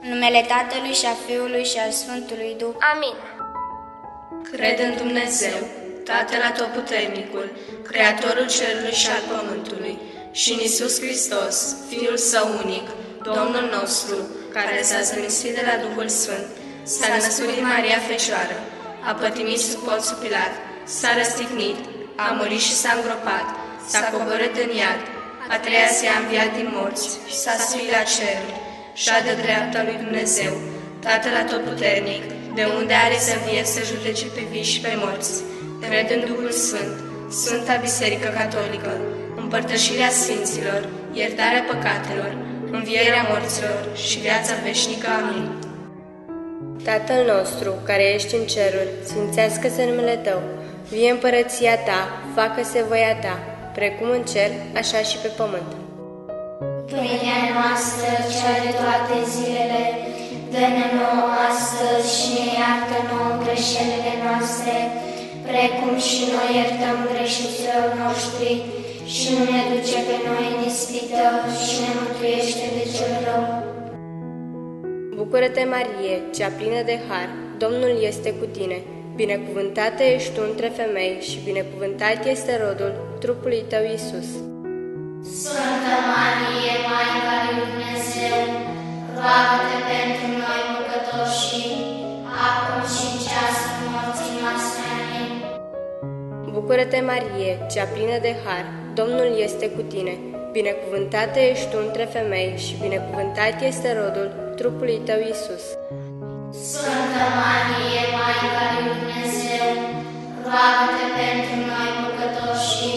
În numele Tatălui și a Fiului și al Sfântului Duh. Amin. Cred în Dumnezeu, Tatăl Atotputernicul, Creatorul cerului și al pământului, și în Iisus Hristos, Fiul Său unic, Domnul nostru, care s-a zămislit de la Duhul Sfânt, s-a născut din Maria Fecioară, a pătimit sub Ponțiu Pilat, s-a răstignit, a murit și s-a îngropat, s-a coborât în iad, a treia zi a înviat din morți și s-a suit la ceruri, și-a de dreapta lui Dumnezeu, Tatăl Atotputernic, de unde are să vie să judece pe vii și pe morți. Cred în Duhul Sfânt, Sfânta Biserică Catolică, împărtășirea Sfinților, iertarea păcatelor, învierea morților și viața veșnică. Amin. Tatăl nostru, care ești în ceruri, sfințească-se numele Tău, vie împărăția Ta, facă-se voia Ta, precum în cer, așa și pe pământ. Pâinea noastră, cea de toate zilele, dă-ne nouă astăzi și ne iartă nouă greșelile noastre, precum și noi iertăm greșiților noștri, și nu ne duce pe noi în ispită și ne mântuiește de cel rău. Bucură-te, Marie, cea plină de har, Domnul este cu tine. Binecuvântată ești tu între femei și binecuvântat este rodul trupului tău, Iisus. Sfântă Marie, Maica lui Dumnezeu, roagă-te pentru noi păcătoși, acum și în ceasul morții noastre. Amin. Bucură-te, Marie, cea plină de har, Domnul este cu tine. Binecuvântată ești tu între femei și binecuvântat este rodul trupului tău, Iisus. Sfântă Marie, Maica lui Dumnezeu, roagă-te pentru noi păcătoși,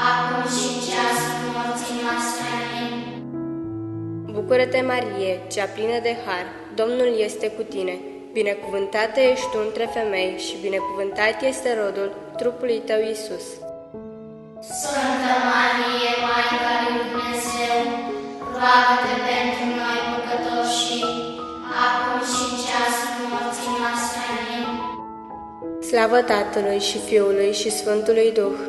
acum și în ceasul morții noastre. Amin. Bucură-te, Marie, cea plină de har, Domnul este cu tine. Binecuvântată ești tu între femei și binecuvântat este rodul trupului tău, Iisus. Sfântă Marie, Maica lui Dumnezeu, roagă-te pentru noi păcătoși, acum și în ceasul morții noastre. Amin. Slavă Tatălui și Fiului și Sfântului Duh.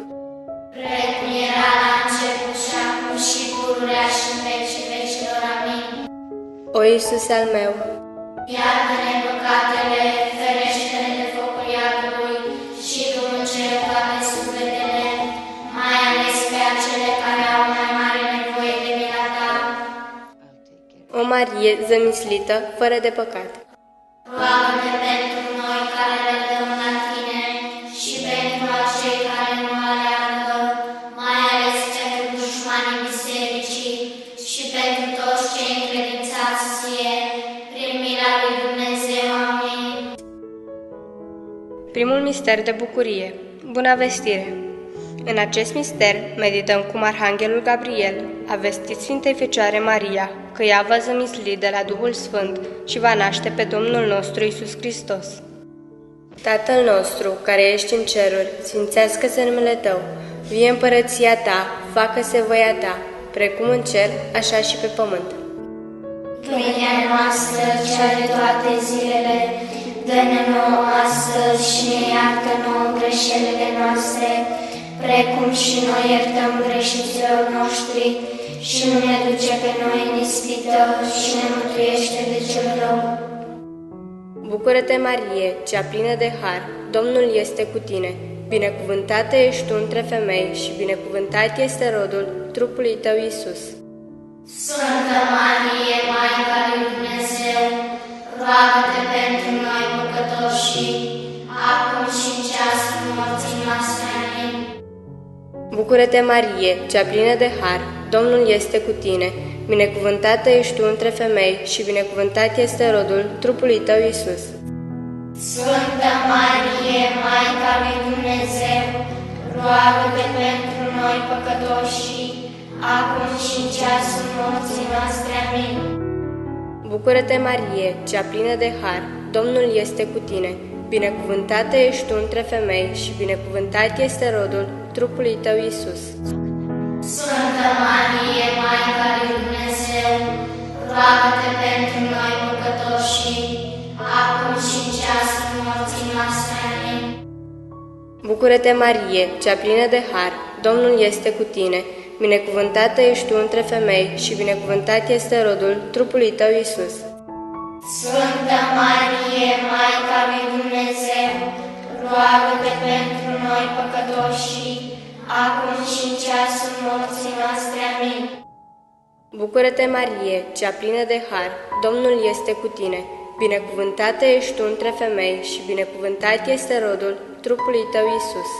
Precum era la început și acum și pururea și în vecii vecilor. Amin. O Iisus al meu, Iartă-ne păcatele, ferește-ne de focul iadului și du-n în cer toate sufletele, mai ales pe acele care au mai mare nevoie de mila Ta. o Marie zămislită, fără de păcat. Roagă-te pentru noi care le dăm la Tine și pentru acei care nu aleargă, mai ales pentru dușmanii bisericii și pentru toți cei încredințați Ție, prin mila lui Dumnezeu. Amin. Primul mister de bucurie. Bună vestire! În acest mister medităm cum Arhanghelul Gabriel a vestit Sfintei Fecioare Maria că ea va zămisli de la Duhul Sfânt și va naște pe Domnul nostru Iisus Hristos. Tatăl nostru, care ești în ceruri, sfințească-se numele Tău, vie împărăția Ta, facă-se voia Ta, precum în cer, așa și pe pământ. Pâinea noastră, cea de toate zilele, dă-ne nouă astăzi și ne iartă nouă greșelile noastre, precum și noi iertăm greșiților noștri, și nu ne duce pe noi în ispită și ne mântuiește de cel rău. Bucură-te, Marie, cea plină de har, Domnul este cu tine. Binecuvântată ești tu între femei și binecuvântat este rodul trupului tău, Iisus. Sfântă Marie, Maica lui Dumnezeu, roagă-te pentru noi păcătoși, acum și în ceasul morții noastre. Amin. Bucură-te, Marie, cea plină de har, Domnul este cu tine. Binecuvântată ești tu între femei și binecuvântat este rodul trupului tău, Iisus. Sfântă Marie, Maica lui Dumnezeu, roagă-te pentru noi păcătoși, acum și în ceasul morții noastre. Amin. Bucură-te, Marie, cea plină de har, Domnul este cu tine. Binecuvântată ești tu între femei și binecuvântat este rodul trupului tău, Iisus. Sfântă Marie, Maica lui Dumnezeu, roagă-te pentru noi păcătoși, acum și în ceasul morții noastre. Amin. Bucură-te, Marie, cea plină de har, Domnul este cu tine. Binecuvântată ești tu între femei și binecuvântat este rodul trupului tău, Iisus. Sfântă Marie, Maica lui Dumnezeu, roagă-te pentru noi păcătoși, acum și în ceasul morții noastre. Amin. Bucură-te, Marie, cea plină de har, Domnul este cu tine. Binecuvântată ești tu între femei și binecuvântat este rodul trupului tău, Iisus.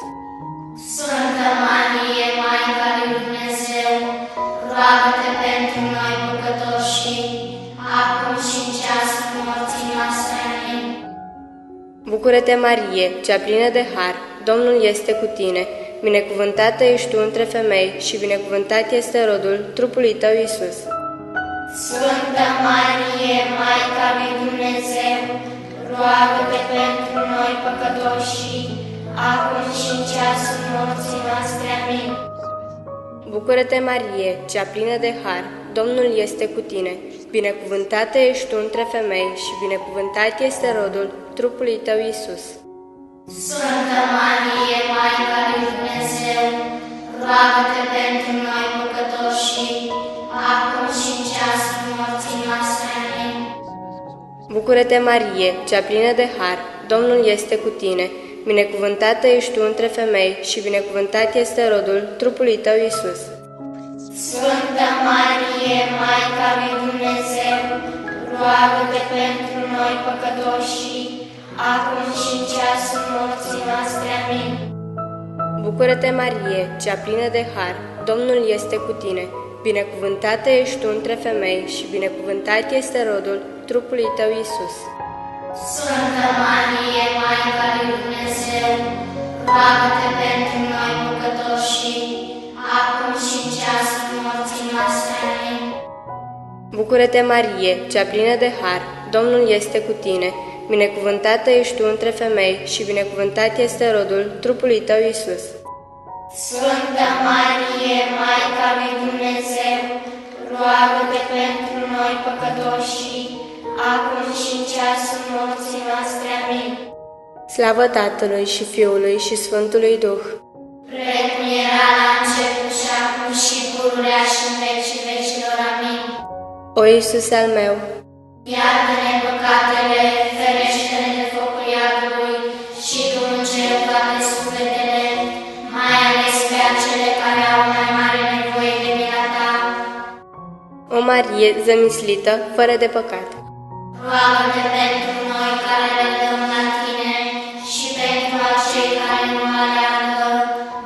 Sfântă Marie, Maica lui Dumnezeu, roagă-te pentru noi păcătoși, acum și în ceasul morții noastre. Amin. Bucură-te, Marie, cea plină de har, Domnul este cu tine. Binecuvântată ești tu între femei și binecuvântat este rodul trupului tău, Iisus. Sfântă Marie, Maica lui Dumnezeu, roagă-te pentru noi păcătoși, acum și în ceasul morții noastre. Amin. Bucură-te, Marie, cea plină de har, Domnul este cu tine. Binecuvântată ești tu între femei și binecuvântat este rodul trupului tău, Iisus. Sfântă Marie, Maica lui Dumnezeu, roagă-te pentru noi păcătoși, acum și în ceasul morții noastre. Amin. Bucură-te, Marie, cea plină de har, Domnul este cu tine. Binecuvântată ești tu între femei și binecuvântat este rodul trupului tău, Iisus. Sfântă Marie, Maica lui Dumnezeu, roagă-te pentru noi păcătoși, acum și în ceasul morții noastre. Amin. Bucură-te, Marie, cea plină de har, Domnul este cu tine. Binecuvântată ești tu între femei și binecuvântat este rodul trupului tău, Iisus. Sfântă Marie, Maica lui Dumnezeu, roagă-te pentru noi păcătoși, acum și în ceasul morții noastre. Amin. Bucură-te, Marie, cea plină de har, Domnul este cu tine. Binecuvântată ești tu între femei și binecuvântat este rodul trupului tău, Iisus. Sfântă Marie, Maica lui Dumnezeu, roagă-te pentru noi păcătoși, acum și în ceasul morții noastre. Amin. Slavă Tatălui și Fiului și Sfântului Duh. Precum era la început și acum și pururea și în vecii vecilor. Amin. O Iisuse al meu, Iartă-ne păcatele, ferește-ne de focul iadului și tu îngeri toate sufletele, mai ales pe acele care au mai mare nevoie de mila ta. o Marie zămislită, fără de păcat, Roagă-te pentru noi care le dăm la tine și pentru acei care nu aleargă,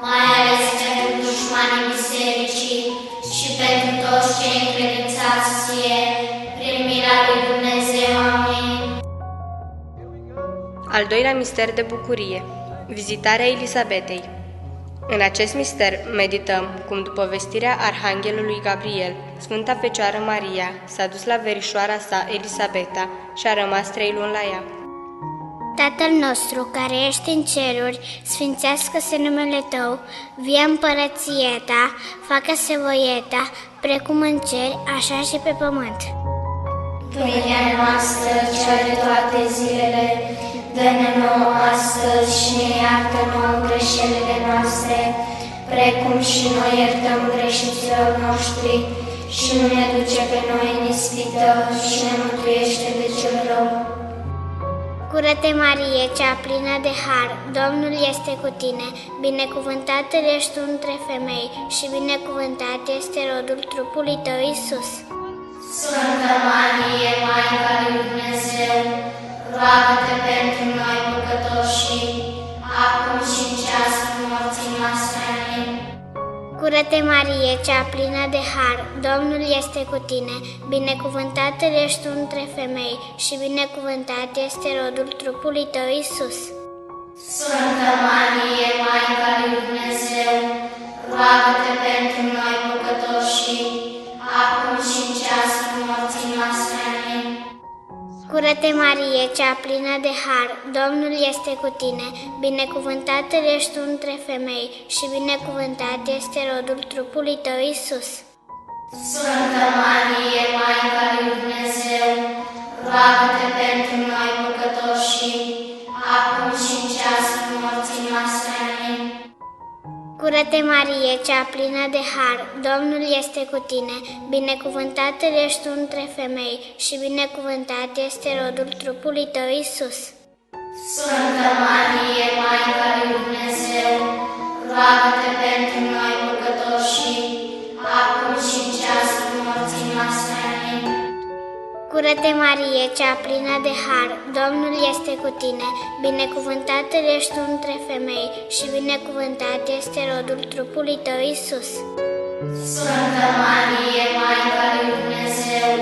mai ales pentru dușmanii bisericii și pentru toți cei încredințați ție, prin mila lui Dumnezeu. Amin. Al doilea mister de bucurie, vizitarea Elisabetei. În acest mister medităm cum, după vestirea Arhanghelului Gabriel, Sfânta Fecioară Maria s-a dus la verișoara sa Elisabeta și a rămas 3 luni la ea. Tatăl nostru, care ești în ceruri, sfințească-se numele Tău, vie împărăția Ta, facă-se voia Ta, precum în cer, așa și pe pământ. Pâinea noastră, cea de toate zilele, dă-ne nouă astăzi și ne iartă nouă greșelile noastre, precum și noi iertăm greșiților noștri, și nu ne duce pe noi în ispită și ne mântuiește de cel rău. Cură-te, Marie, cea plină de har, Domnul este cu tine, binecuvântată ești tu între femei și binecuvântat este rodul trupului Tău, Iisus. Sfântă Marie, Maica lui Dumnezeu, roagă-te pentru noi păcătoși, acum și în ceasul morții noastre. Amin. Cură-te, Marie, cea plină de har, Domnul este cu tine, binecuvântată ești tu între femei și binecuvântat este rodul trupului Tău, Iisus. Sfântă Marie, Maica lui Dumnezeu, roagă-te pentru noi păcătoși, acum și în ceasul morții noastre. Amin. Cură-te, Marie, cea plină de har, Domnul este cu tine, binecuvântată ești tu între femei și binecuvântat este rodul trupului Tău, Iisus. Sfântă Marie, Maica lui Dumnezeu, roagă-te pentru noi păcătoși, acum și în ceasul morții noastre. Amin. Cură-te, Bucură-te, Marie, cea plină de har, Domnul este cu tine, binecuvântată ești tu între femei și binecuvântat este rodul trupului tău, Iisus. Sfântă Marie, Maica lui Dumnezeu, roagă-te pentru noi păcătoși, acum și în ceasul morții noastre. Amin. Bucură-te, Marie, cea plină de har, Domnul este cu tine, binecuvântată ești tu între femei și binecuvântat este rodul trupului tău, Iisus. Sfântă Marie, Maica lui Dumnezeu,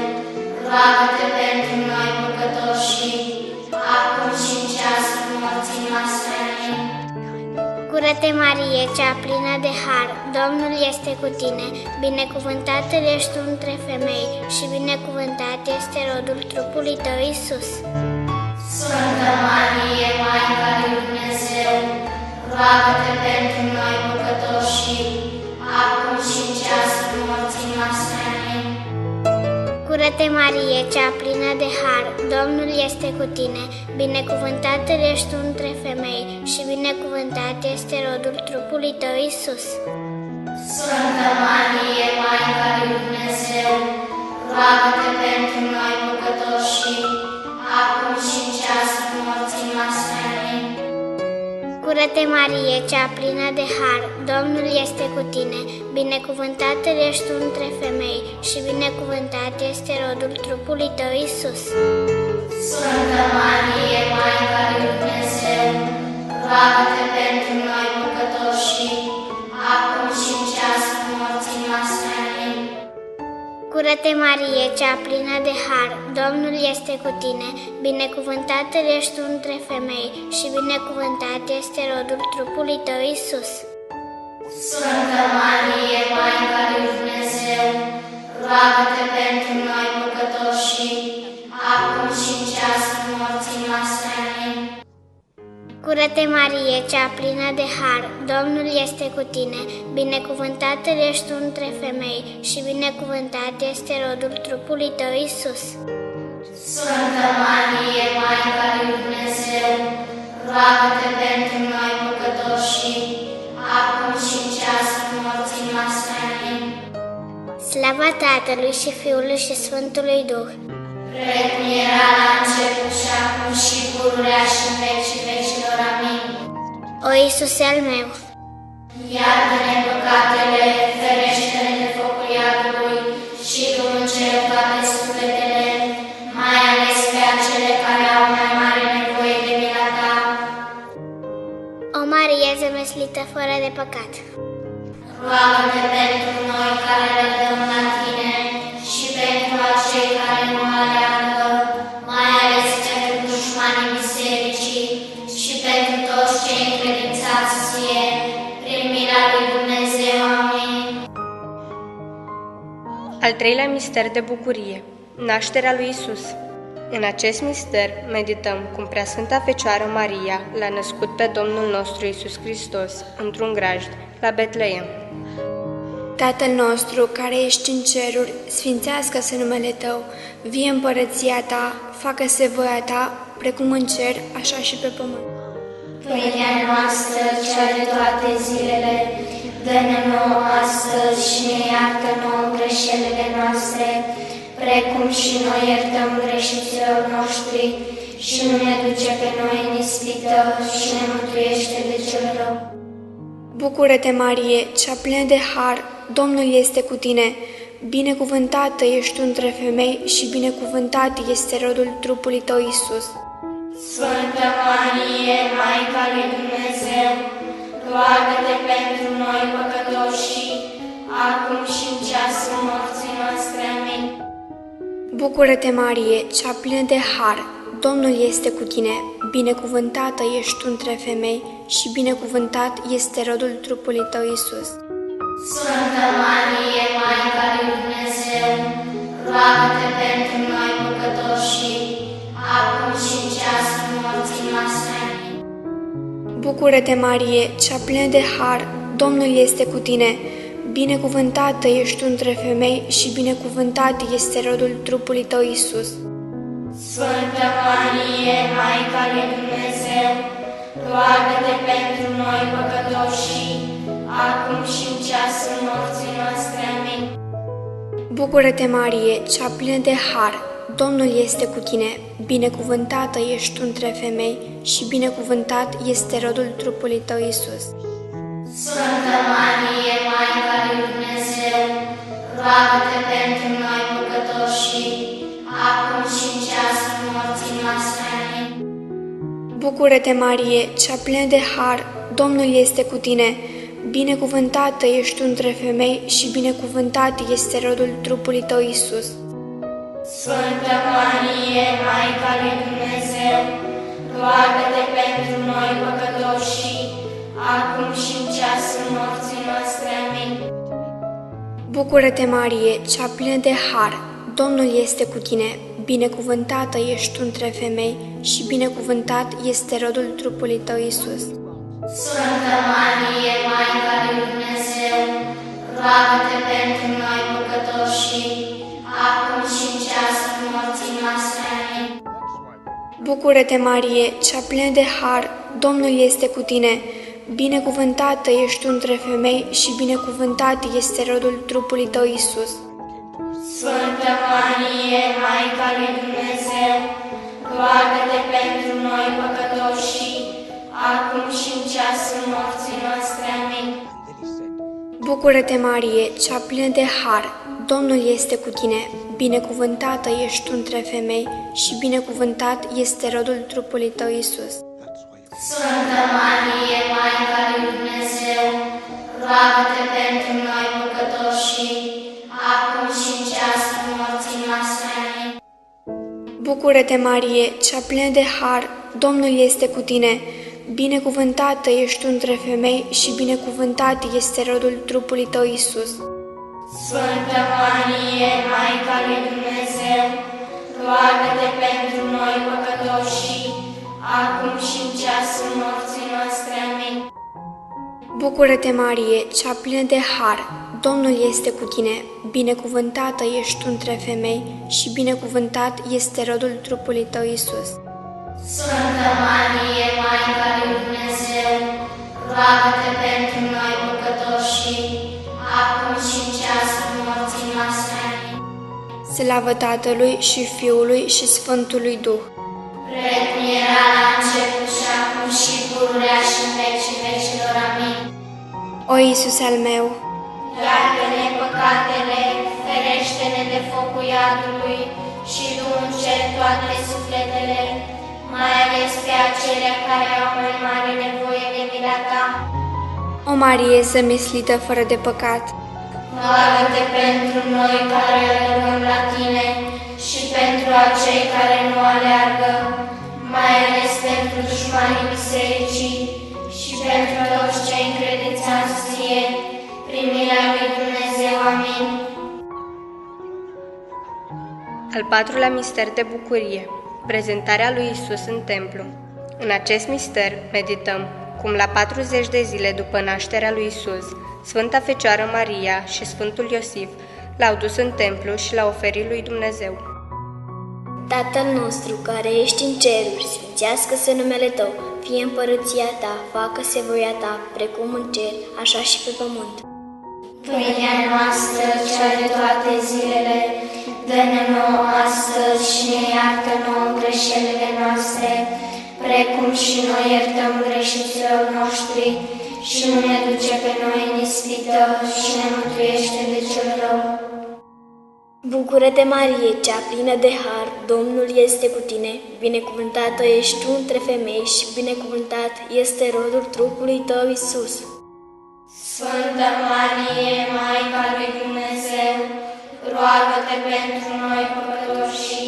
roagă-te pentru noi păcătoși, acum și în ceasul morții noastre. Amin. Bucură-te, Marie, cea plină de har, Domnul este cu tine, binecuvântată ești tu între femei și binecuvântat este rodul trupului tău, Iisus. Sfântă Marie, Maica lui Dumnezeu, roagă-te pentru noi păcătoși, acum și în ceasul morții noastre. Amin. Bucură-te, Marie, cea plină de har, Domnul este cu tine, binecuvântată ești tu între femei și binecuvântat este rodul trupului tău, Iisus. Sfântă Marie, Maica lui Dumnezeu, roagă-te pentru noi păcătoși, acum și în ceasul morții noastre. Amin. Bucură-te, Marie, cea plină de har, Domnul este cu tine, binecuvântată ești tu între femei și binecuvântat este rodul trupului tău, Iisus. Sfântă Marie, Maica lui Dumnezeu, roagă-te pentru noi păcătoși, acum și în ceasul morții noastre. Amin. Bucură-te, Marie, cea plină de har, Domnul este cu tine, binecuvântată ești tu între femei și binecuvântat este rodul trupului tău, Iisus. Sfântă Marie, Maica lui Dumnezeu, roagă-te pentru noi păcătoși, acum și în ceasul morții noastre. Amin. Bucură-te, Marie, cea plină de har, Domnul este cu tine, binecuvântată ești tu între femei și binecuvântat este rodul trupului tău, Iisus. Sfântă Marie, Maica lui Dumnezeu, roagă-te pentru noi păcătoși, acum și în ceasul morții noastre. Amin. Slava Tatălui și Fiului și Sfântului Duh, Precum era la început și acum și pururea și în vecii vecilor. Amin. O Iisuse al meu, Iartă-ne păcatele, ferește-ne de focul iadului și du în cer toate sufletele, mai ales pe acele care au mai mare nevoie de mila ta. O Marie zămislită fără de păcat, Roagă-te pentru noi care le dăm la tine și pentru acei care nu aleargă, mai ales pentru dușmanii bisericii și pentru toți cei încredințați ție, prin mila lui Dumnezeu. Amin. Al treilea mister de bucurie, nașterea lui Isus. În acest mister medităm cum Preasfânta Fecioară Maria l-a născut pe Domnul nostru Iisus Hristos într-un grajd la Betleem. Tatăl nostru, care ești în ceruri, sfințească-se numele Tău, vie împărăția Ta, facă-se voia Ta, precum în cer, așa și pe pământ. Pâinea noastră, cea de toate zilele, dă-ne nouă astăzi și ne iartă nouă greșelile noastre, precum și noi iertăm greșiților noștri, și nu ne duce pe noi în ispită și ne mântuiește de cel rău. Bucură-te, Marie, cea plină de har, Domnul este cu tine, binecuvântată ești tu între femei și binecuvântat este rodul trupului Tău, Iisus. Sfântă Marie, Maica lui Dumnezeu, roagă-te pentru noi păcătoși, acum și în ceasul morții noastre. Amin. Bucură-te, Marie, cea plină de har, Domnul este cu tine, binecuvântată ești tu între femei și binecuvântat este rodul trupului Tău, Iisus. Sfântă Marie, Maica lui Dumnezeu, roagă-te pentru noi păcătoși, acum și în ceasul morții noastre. Amin. Bucură-te, Marie, cea plină de har, Domnul este cu tine, binecuvântată ești tu între femei și binecuvântat este rodul trupului Tău, Iisus. Sfântă Marie, Maica lui Dumnezeu, roagă-te pentru noi păcătoși, acum și în ceasul morții noastre. Amin. Bucură-te, Marie, cea plină de har, Domnul este cu tine, binecuvântată ești tu între femei și binecuvântat este rodul trupului tău, Iisus. Sfântă Marie, Maica lui Dumnezeu, roagă-te pentru noi păcătoși, acum și în ceasul morții noastre. Amin. Bucură-te, Marie, cea plină de har, Domnul este cu tine, binecuvântată ești tu între femei și binecuvântat este rodul trupului tău, Iisus. Sfântă Marie, Maica lui Dumnezeu, roagă-te pentru noi păcătoși, acum și în ceasul morții noastre. Amin. Bucură-te, Marie, cea plină de har, Domnul este cu tine, binecuvântată ești tu între femei și binecuvântat este rodul trupului tău, Iisus. Sfântă Marie, Maica lui Dumnezeu, roagă-te pentru noi păcătoși, acum și în ceasul morții noastre. Amin. Bucură-te, Marie, cea plină de har, Domnul este cu tine, binecuvântată ești tu între femei și binecuvântat este rodul trupului tău, Iisus. Sfântă Marie, Maica lui Dumnezeu, roagă-te pentru noi păcătoși, acum și în ceasul morții noastre. Amin. Bucură-te, Marie, cea plină de har, Domnul este cu tine, binecuvântată ești tu între femei și binecuvântat este rodul trupului tău, Iisus. Sfântă Marie, Maica lui Dumnezeu, roagă-te pentru noi păcătoși, acum și în ceasul morții noastre. Amin. Bucură-te, Marie, cea plină de har, Domnul este cu tine, binecuvântată ești tu între femei și binecuvântat este rodul trupului tău, Iisus. Sfântă Marie, Maica lui Dumnezeu, roagă-te pentru noi păcătoși, acum și în ceasul morții noastre. Amin. Bucură-te, Marie, cea plină de har, Domnul este cu tine, binecuvântată ești tu între femei și binecuvântat este rodul trupului tău, Iisus. Sfântă Marie, Maica lui Dumnezeu, roagă-te pentru noi păcătoși, acum și în ceasul morții noastre. Amin. Slavă Tatălui și Fiului și Sfântului Duh. Precum era la început și acum și pururea și în vecii vecilor. Amin. O Iisus al meu, Iartă-ne păcatele, ferește-ne de focul iadului și du în cer toate sufletele, mai ales pe acelea care au mai mare nevoie de mila ta. o Marie zămislită fără de păcat, Roagă-te pentru noi care alergăm la tine și pentru acei care nu aleargă, mai ales pentru dușmanii bisericii și pentru toți cei încredințați ție, prin mila lui Dumnezeu. Amin. Al patrulea mister de bucurie, prezentarea lui Isus în templu. În acest mister medităm cum la 40 de zile după nașterea lui Isus, Sfânta Fecioară Maria și Sfântul Iosif l-au dus în templu și l-au oferit lui Dumnezeu. Tatăl nostru care ești în ceruri, sfințească-se numele Tău, fie împărăția Ta, facă-se voia Ta, precum în cer, așa și pe pământ. Pâinea noastră, cea de toate zilele, dă-ne nouă astăzi și ne iartă nouă greșelile noastre, precum și noi iertăm greșiților noștri, și nu ne duce pe noi în ispită și ne mântuiește de cel rău. Bucură-te, Marie, cea plină de har, Domnul este cu tine, binecuvântată ești tu între femei și binecuvântat este rodul trupului tău, Iisus. Sfântă Marie, Maica lui Dumnezeu, roagă-te pentru noi păcătoși,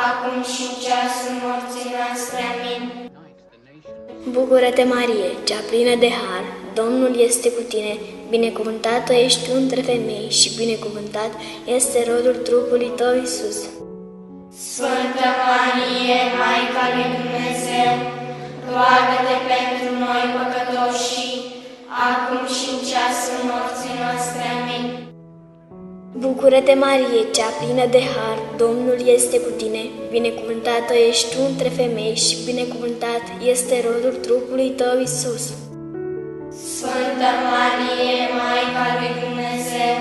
acum și în ceasul morții noastre. Amin. Bucură-te, Marie, cea plină de har, Domnul este cu tine, binecuvântată ești tu între femei și binecuvântat este rodul trupului tău, Iisus. Sfântă Marie, Maica lui Dumnezeu, roagă-te pentru noi păcătoși, acum și în ceasul morții noastre. Amin. Bucură-te, Marie, cea plină de har, Domnul este cu tine, binecuvântată ești tu între femei și binecuvântat este rodul trupului tău, Iisus. Sfântă Marie, Maica lui Dumnezeu,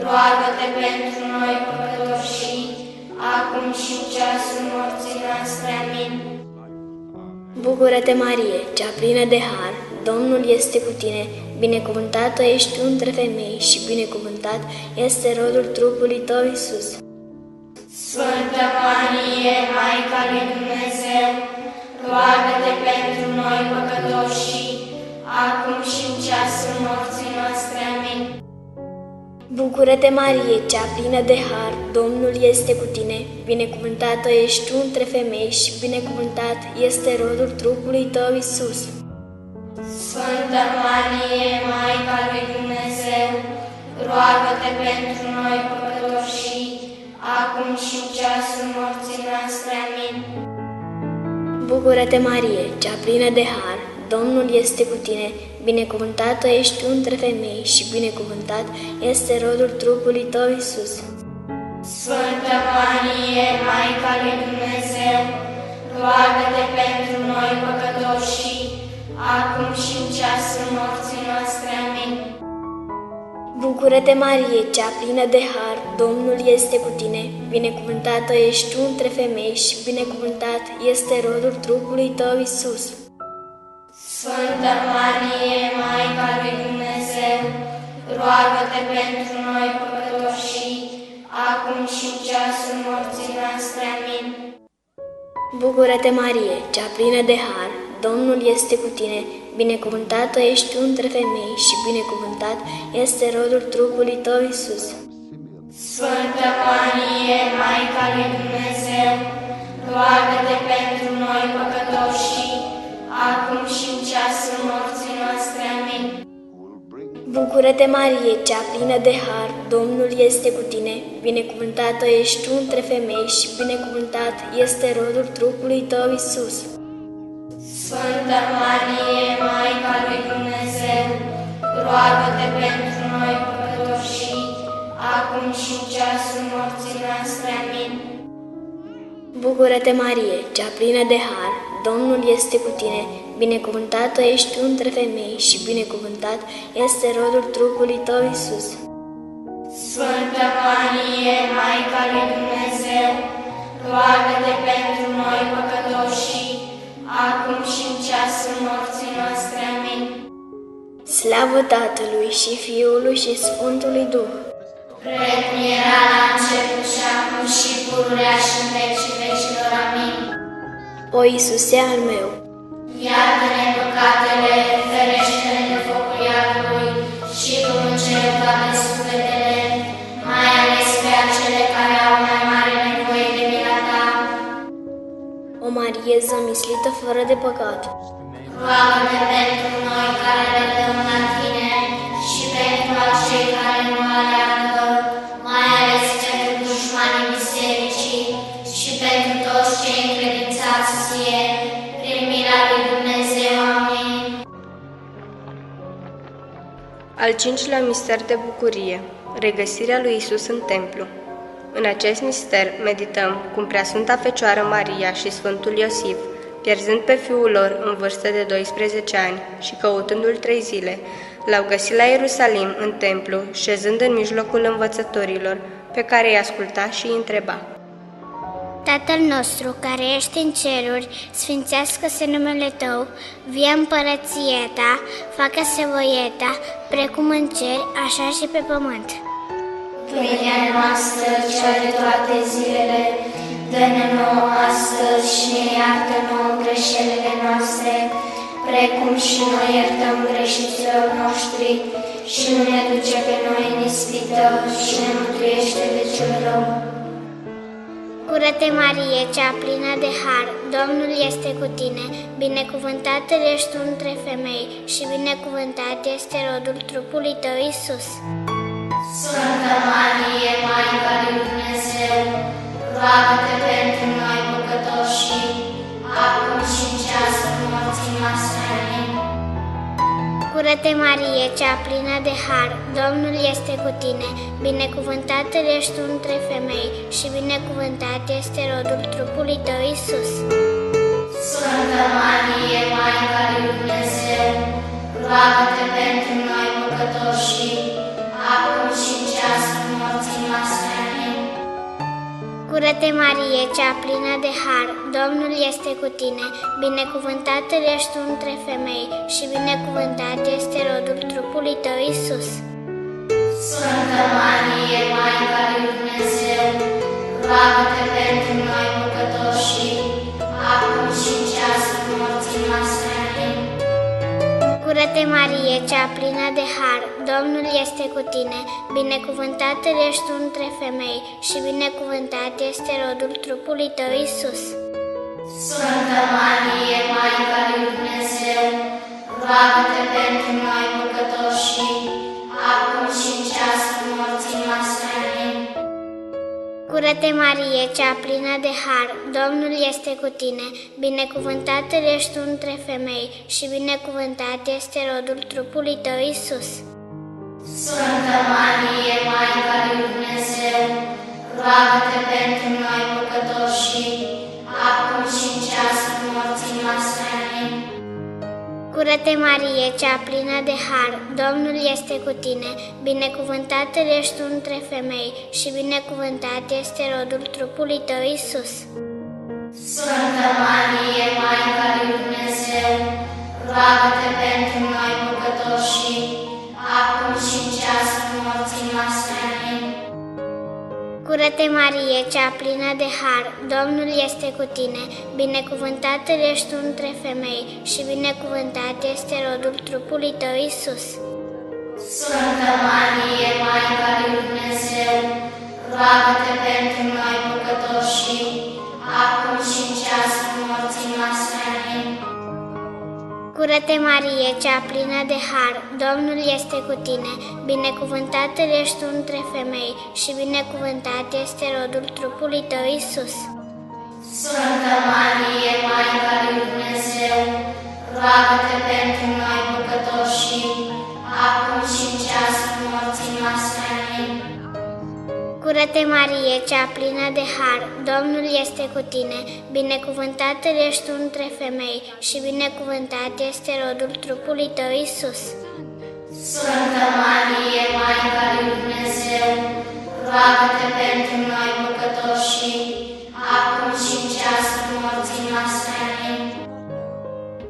roagă-te pentru noi păcătoși, acum și în ceasul morții noastre. Amin. Bucură-te, Marie, cea plină de har, Domnul este cu tine, binecuvântată ești tu între femei și binecuvântat este rodul trupului tău, Iisus. Sfântă Marie, Maica lui Dumnezeu, roagă-te pentru noi păcătoși, acum și în ceasul morții noastre. Amin. Bucură-te, Marie, cea plină de har, Domnul este cu tine, binecuvântată ești tu între femei și binecuvântat este rodul trupului tău, Iisus. Sfântă Marie, Maica lui Dumnezeu, roagă-te pentru noi păcătoși, acum și în ceasul morții noastre. Amin. Bucură-te, Marie, cea plină de har, Domnul este cu tine, binecuvântată ești tu între femei și binecuvântat este rodul trupului tău, Iisus. Sfântă Marie, Maica lui Dumnezeu, roagă-te pentru noi păcătoși, acum și în ceasul morții noastre. Amin. Bucură-te, Marie, cea plină de har, Domnul este cu tine, binecuvântată ești tu între femei și binecuvântat este rodul trupului tău, Iisus. Sfântă Marie, Maica lui Dumnezeu, roagă-te pentru noi păcătoși, acum și în ceasul morții noastre. Amin. Bucură-te, Marie, cea plină de har, Domnul este cu tine, binecuvântată ești tu între femei și binecuvântat este rodul trupului tău, Iisus. Sfântă Marie, Maica lui Dumnezeu, roagă-te pentru noi păcătoși, acum și în ceasul morții noastre. Amin. Bucură-te, Marie, cea plină de har, Domnul este cu tine, binecuvântată ești tu între femei și binecuvântat este rodul trupului tău, Iisus. Sfântă Marie, Maica lui Dumnezeu, roagă-te pentru noi păcătoși, acum și în ceasul morții noastre. Amin. Bucură-te, Marie, cea plină de har, Domnul este cu tine, binecuvântată ești tu între femei și binecuvântat este rodul trupului tău, Iisus. Sfântă Marie, Maica lui Dumnezeu, roagă-te pentru noi păcătoși, acum și în ceasul morții noastre. Amin. Slavă Tatălui și Fiului și Sfântului Duh. Precum era la început și acum și pururea și în vecii vecilor. Amin. O Iisuse al meu, Iartă-ne păcatele, ferește-ne de focul iadului și cum în cer toate sufletele, mai ales pe acele care au mai mare nevoie de mila ta. o Marie zămislită fără de păcat, Roagă-te pentru noi care redăm la tine și pentru acei care nu aleargă, mai ales pentru dușmanii bisericii și pentru toți cei încredințați ție, prin mila lui Dumnezeu. Amin. Al cincilea mister de bucurie, regăsirea lui Isus în templu. În acest mister medităm cum Preasfânta Fecioară Maria și Sfântul Iosif, pierzând pe fiul lor în vârstă de 12 ani și căutându-l 3 zile, l-au găsit la Ierusalim în templu, șezând în mijlocul învățătorilor, pe care îi asculta și îi întreba. Tatăl nostru, care ești în ceruri, sfințească-se numele Tău, vie împărăția Ta, facă-se voia Ta, precum în cer, așa și pe pământ. Pâinea noastră, cea de toate zilele, dă-ne nouă astăzi și ne iartă nouă greșelile noastre, precum și noi iertăm greșiților noștri, și nu ne duce pe noi în ispită și ne mântuiește de cel rău. Bucură-te, Marie, cea plină de har, Domnul este cu tine, binecuvântată ești tu între femei și binecuvântat este rodul trupului tău, Iisus. Sfântă Marie, Maica lui Dumnezeu, roagă-te pentru noi păcătoși, acum și în ceasul morții noastre. Amin. Bucură-te, Marie, cea plină de har, Domnul este cu tine, binecuvântată ești tu între femei și binecuvântat este rodul trupului tău, Iisus. Sfântă Marie, Maica lui Dumnezeu, roagă-te pentru noi păcătoși, acum și în ceasul morții noastre. Amin. Cură-te, Marie, cea plină de har, Domnul este cu tine, binecuvântată ești tu între femei și binecuvântat este rodul trupului tău, Iisus. Sfântă Marie, Maica lui Dumnezeu, roagă-te pentru noi păcătoși, acum și în ceasul morții noastre. Amin. Cură-te, Marie, cea plină de har, Domnul este cu tine, binecuvântată ești tu între femei și binecuvântat este rodul trupului tău, Iisus. Sfântă Marie, Maica lui Dumnezeu, roagă-te pentru noi păcătoși, acum și în ceasul morții noastre. Amin. Cură-te, Marie, cea plină de har, Domnul este cu tine, binecuvântată ești tu între femei și binecuvântat este rodul trupului tău, Iisus. Sfântă Marie, Maica lui Dumnezeu, roagă-te pentru noi păcătoși, acum și în ceasul morții noastre. Amin. Cură-te, Marie, cea plină de har, Domnul este cu tine, binecuvântată ești tu între femei și binecuvântat este rodul trupului tău, Iisus. Sfântă Marie, Maica lui Dumnezeu, roagă-te pentru noi păcătoși, acum și în ceasul morții noastre. Amin. Cură-te, Marie, cea plină de har, Domnul este cu tine, binecuvântată ești tu între femei și binecuvântat este rodul trupului tău, Iisus. Sfântă Marie, Maica lui Dumnezeu, roagă-te pentru noi păcătoși, acum și în ceasul morții noastre. Amin. Cură-te, Marie, cea plină de har, Domnul este cu tine, binecuvântată ești tu între femei și binecuvântat este rodul trupului tău, Iisus. Sfântă Marie, Maica lui Dumnezeu, roagă-te pentru noi păcătoși, acum și în ceasul morții noastre. Amin. Cură-te, Marie, cea plină de har, Domnul este cu tine, binecuvântată ești tu între femei și binecuvântat este rodul trupului tău, Iisus. Sfântă Marie, Maica lui Dumnezeu, roagă-te pentru noi păcătoși, acum și în ceasul morții noastre. Amin.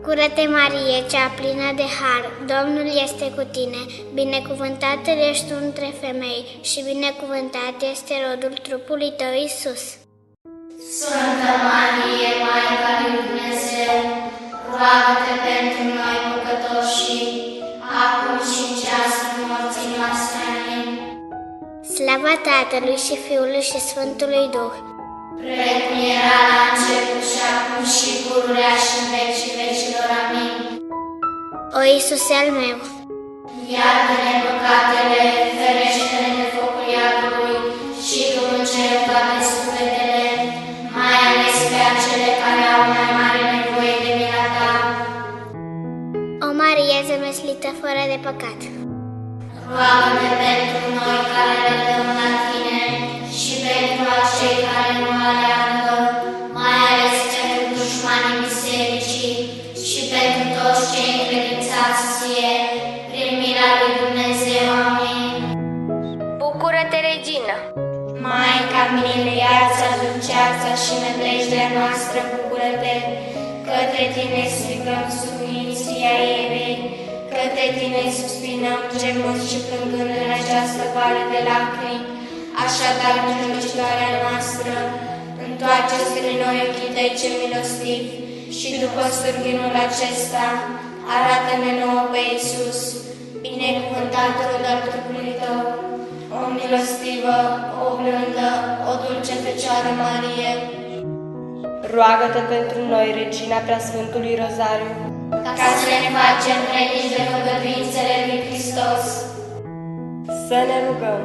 Cură-te, Marie, cea plină de har, Domnul este cu tine, binecuvântată ești tu între femei și binecuvântat este rodul trupului tău, Iisus. Sfântă Marie, Maica lui Dumnezeu, roagă-te pentru noi păcătoși, acum și în ceasul morții noastre. Amin. Slavă Tatălui și Fiului și Sfântului Duh, Precum era la început și acum și pururea și în vecii vecilor. Amin. O Iisuse al meu, Iartă-ne păcatele, ferește-ne de focul iadului și du în cer toate sufletele, mai ales pe acele care au mai mare nevoie de mila ta. o Marie zămislită fără de păcat, Roagă-ne pentru noi care ne dăm la tine și pentru acei care nu aleargă, mai ales pentru dușmanii bisericii și pentru toți cei încredințați ție, prin mila lui Dumnezeu. Amin. Bucură-te, Regină! Maica milei, viața, dulceața și nădejdea noastră, bucură-te, către tine strigăm suferinția Evei, către tine suspinăm gemând și plângând în această vale de lacrimi. Așadar, mijlocitoarea noastră, întoarce spre noi ochii tăi ce milostivi și după surghinul acesta, arată-ne nouă pe Iisus, binecuvântat rod al trupului tău, o milostivă, o blândă, o dulce Fecioară Marie. Roagă-te pentru noi, Regina Preasfântului Rozariu, Ca să ne facem vrednici de făgăduințele lui Hristos, să ne rugăm.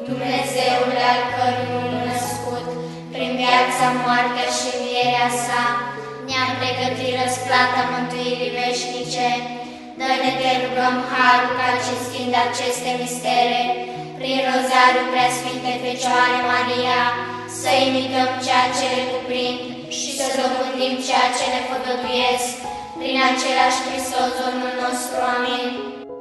Dumnezeule al cărui unul născut, prin viața, moartea și învierea sa, ne-a pregătit răsplata mântuirii veșnice. Dă-ne, te rugăm, harul ca cinstind aceste mistere, prin rozariul Preasfintei Fecioare Maria, să imităm ceea ce le cuprind și să dobândim ceea ce le făgăduiesc. prin același Hristos Domnul nostru. Amin.